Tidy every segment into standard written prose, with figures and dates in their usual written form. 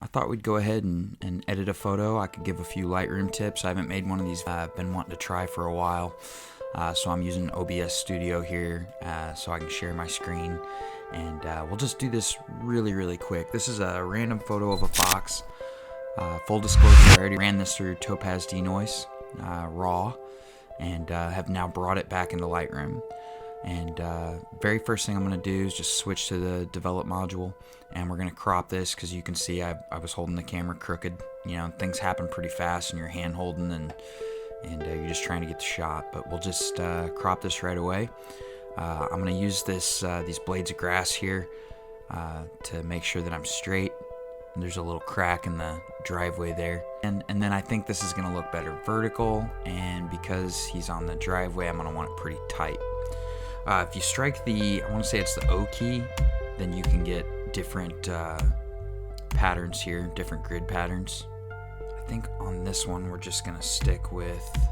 I thought we'd go ahead and edit a photo. I could give a few Lightroom tips. I haven't made one of these. I've been wanting to try for a while. So I'm using OBS Studio here so I can share my screen. And we'll just do this really quick. This is a random photo of a fox. Full disclosure, I already ran this through Topaz Denoise RAW and have now brought it back into Lightroom. And very first thing I'm going to do is just switch to the develop module, and we're going to crop this because you can see I was holding the camera crooked. You know, things happen pretty fast and you're hand holding and you're just trying to get the shot, but we'll just crop this right away. I'm going to use these blades of grass here to make sure that I'm straight. There's a little crack in the driveway there, and then I think this is going to look better vertical, and because he's on the driveway I'm going to want it pretty tight. If you strike I want to say it's the O key, then you can get different patterns here, different grid patterns. I think on this one we're just going to stick with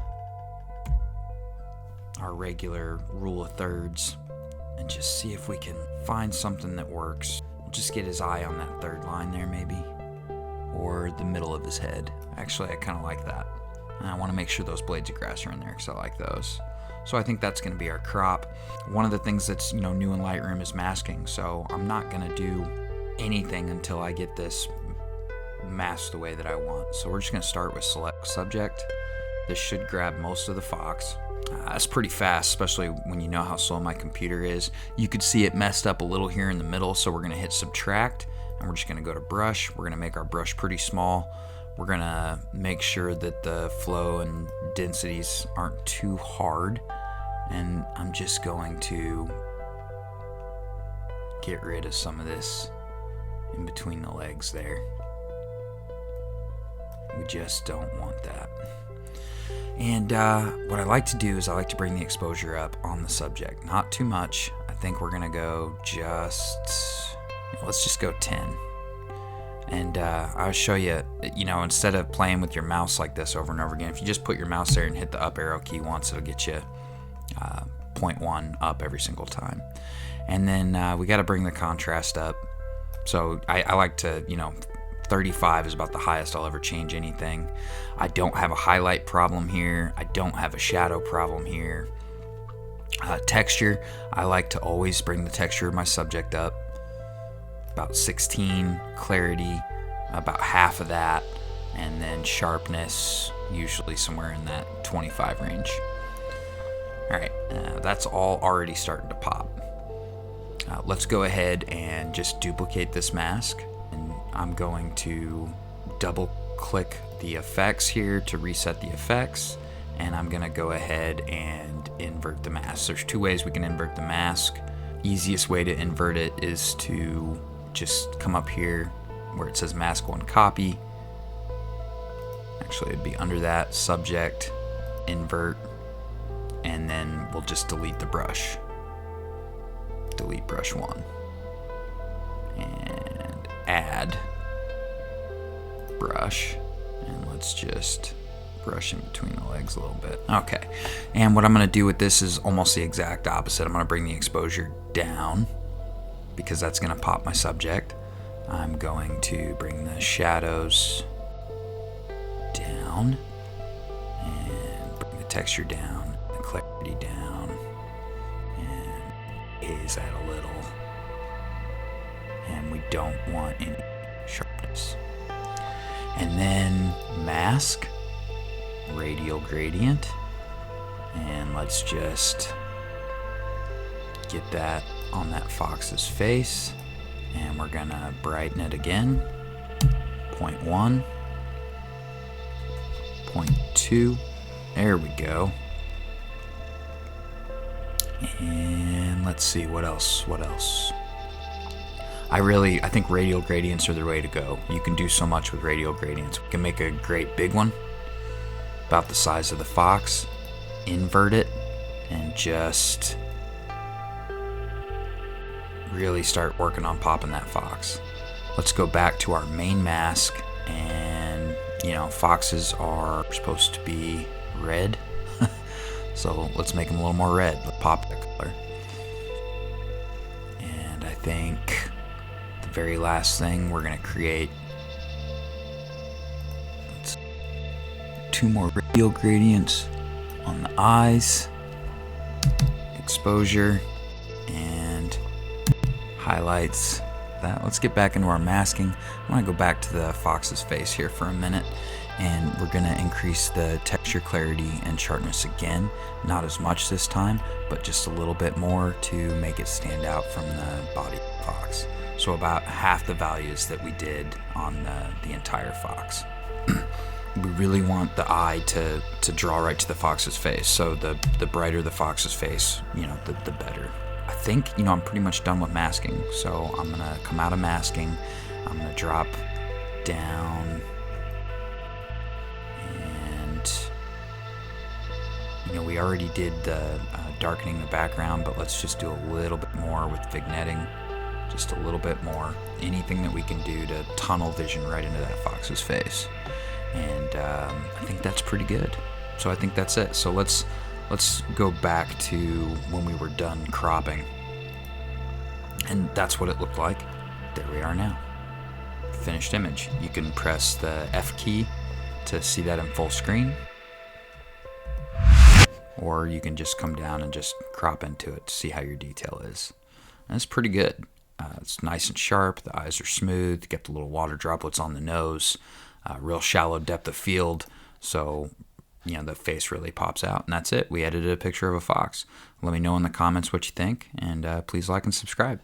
our regular rule of thirds and just see if we can find something that works. We'll just get his eye on that third line there maybe, or the middle of his head. Actually, I kind of like that. And I want to make sure those blades of grass are in there because I like those. So I think that's going to be our crop. One of the things that's new in Lightroom is masking. So I'm not going to do anything until I get this masked the way that I want. So we're just going to start with select subject. This should grab most of the fox. That's pretty fast, especially when you know how slow my computer is. You could see it messed up a little here in the middle, so we're going to hit subtract, and we're just going to go to brush. We're going to make our brush pretty small. We're going to make sure that the flow and densities aren't too hard, and I'm just going to get rid of some of this in between the legs there. We just don't want that. And what I like to do is I like to bring the exposure up on the subject. Not too much. I think we're gonna go let's just go 10. And I'll show you, instead of playing with your mouse like this over and over again, if you just put your mouse there and hit the up arrow key once, it'll get you 0.1 up every single time. And then we gotta bring the contrast up. So I like to, 35 is about the highest I'll ever change anything. I don't have a highlight problem here. I don't have a shadow problem here. Texture, I like to always bring the texture of my subject up. About 16, clarity, about half of that, and then sharpness, usually somewhere in that 25 range. Alright, that's all already starting to pop. Let's go ahead and just duplicate this mask. I'm going to double click the effects here to reset the effects, and I'm going to go ahead and invert the mask. There's two ways we can invert the mask. Easiest way to invert it is to just come up here where it says mask 1 copy. Actually, it'd be under that, subject, invert, and then we'll just delete the brush. Delete brush 1. And add brush, and let's just brush in between the legs a little bit. Okay, and what I'm going to do with this is almost the exact opposite. I'm going to bring the exposure down because that's going to pop my subject. I'm going to bring the shadows down and bring the texture down, the clarity down, and haze that a little. And we don't want any sharpness. And then mask, radial gradient, and let's just get that on that fox's face, and we're gonna brighten it again. 0.1, 0.2, there we go. And let's see, what else? I think radial gradients are the way to go. You can do so much with radial gradients. We can make a great big one, about the size of the fox, invert it, and just really start working on popping that fox. Let's go back to our main mask, and foxes are supposed to be red. So let's make them a little more red. Let's pop that color. And I think the very last thing we're going to create 2 more radial gradients on the eyes, exposure, and highlights. Let's get back into our masking. I want to go back to the fox's face here for a minute, and we're going to increase the texture, clarity, and sharpness again. Not as much this time, but just a little bit more to make it stand out from the body of the fox. So about half the values that we did on the entire fox. We really want the eye to draw right to the fox's face. So the brighter the fox's face, the better. I think, I'm pretty much done with masking. So I'm going to come out of masking. I'm going to drop down. And, we already did the darkening the background, but let's just do a little bit more with vignetting. Just a little bit more. Anything that we can do to tunnel vision right into that fox's face. And I think that's pretty good. So I think that's it. So let's go back to when we were done cropping. And that's what it looked like. There we are now. Finished image. You can press the F key to see that in full screen. Or you can just come down and just crop into it to see how your detail is. And it's pretty good. It's nice and sharp. The eyes are smooth. You get the little water droplets on the nose. Real shallow depth of field. So the face really pops out, and that's it. We edited a picture of a fox. Let me know in the comments what you think, and please like and subscribe.